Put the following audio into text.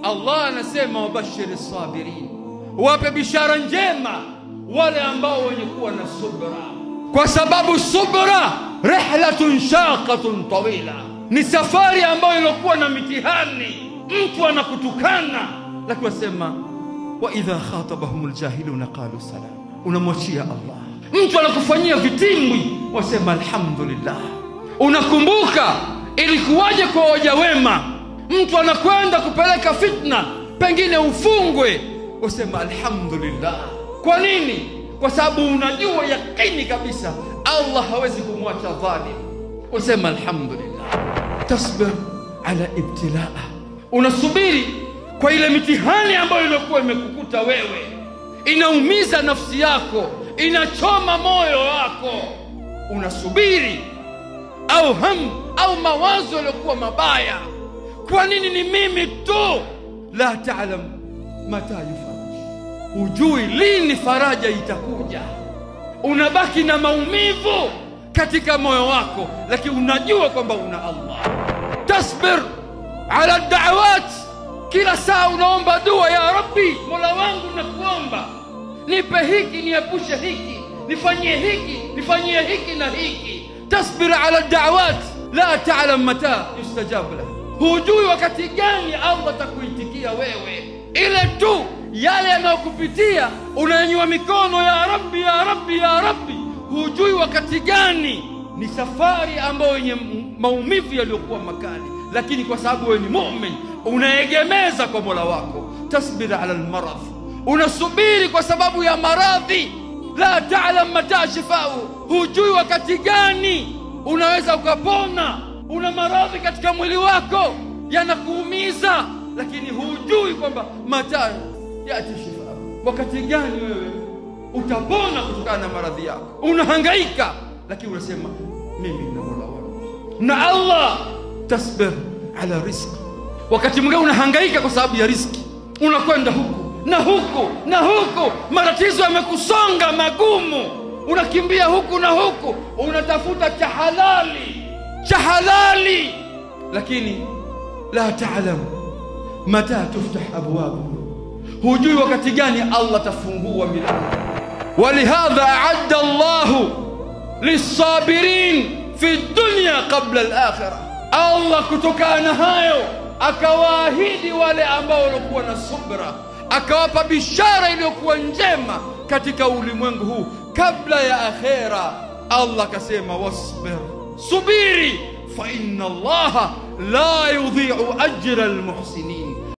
Allah anasema wabashiri sabirin, wape bishara njema wale ambao wenye kuwa na subra, kwa sababu subra rihlatun shaqatun tawila, ni safari ambayo ilikuwa na mitihani. Mtu anakutukana lakini wasema wa idha khatabahumul jahiluna qalu salam, unamwachia Allah. Mtu anakufanyia vitimbwi wasema alhamdulillah. Unakumbuka ilikuwaje kwa waja wema, mtu anakwenda kupeleka fitna, pengine ufungwe, wasema alhamdulillah. Kwa nini? Kwa sababu unajua yakini kabisa Allah hawezi kumwacha dhalim, wasema alhamdulillah. Tasbir ala ibtilaa, unasubiri kwa ile mitihani ambayo ilikuwa imekukuta wewe, inaumiza nafsi yako, inachoma moyo wako, unasubiri. Au hamu au mawazo yalikuwa mabaya, kwa nini ni mimi tu? La ta'lam mata yufaraj, hujui lini faraja itakuja. Unabaki na maumivu katika moyo wako, lakini unajua kwamba una Allah. Tasbir ala da'awat, kila saa unaomba dua, ya Rabbi, Mola wangu nakuomba nipe hiki, niepushe hiki, nifanyie hiki, nifanyie hiki na hiki. Tasbir ala da'awat, la ta'lam mata yustajab lahu, hujui wakati gani Allah atakuitikia wewe. Ile tu yale yanayokupitia unanyanyua mikono, ya Rabbi, ya Rabbi, ya Rabbi, hujui wakati gani. Ni safari ambayo yenye maumivu yaliyokuwa makali, lakini kwa sababu wewe ni mu'min unaegemeza kwa Mola wako. Tasbir ala almarad, unasubiri kwa sababu ya maradhi. La ta'lam mata shifau, hujui wakati gani unaweza ukapona. Una maradhi katika mwili wako yanakuumiza, lakini hujui kwamba mata yati shifau, wakati gani wewe utapona kutokana na maradhi yako. Unahangaika, lakini unasema mimi na Mola wangu na Allah. Tasbir ala rizqi, wakati mwingine unahangaika kwa sababu ya riziki, unakwenda huku na huku na huku, matatizo yamekusonga magumu, unakimbia huku na huku, unatafuta cha halali, lakini la ta'lam mata tuftah abwabu, hujui wakati gani Allah tafungua milango. Walihadha a'adda Allahu lisabirin fi dunya qabla al-akhirah, Allah kutokana hayo akawaahidi wale ambao walikuwa na subra, akawapa bishara iliyokuwa njema katika ulimwengu huu kabla ya akhera. Allah akasema wasbir, subiri, fa inna Allaha la yudhi'u ajra almuhsinin,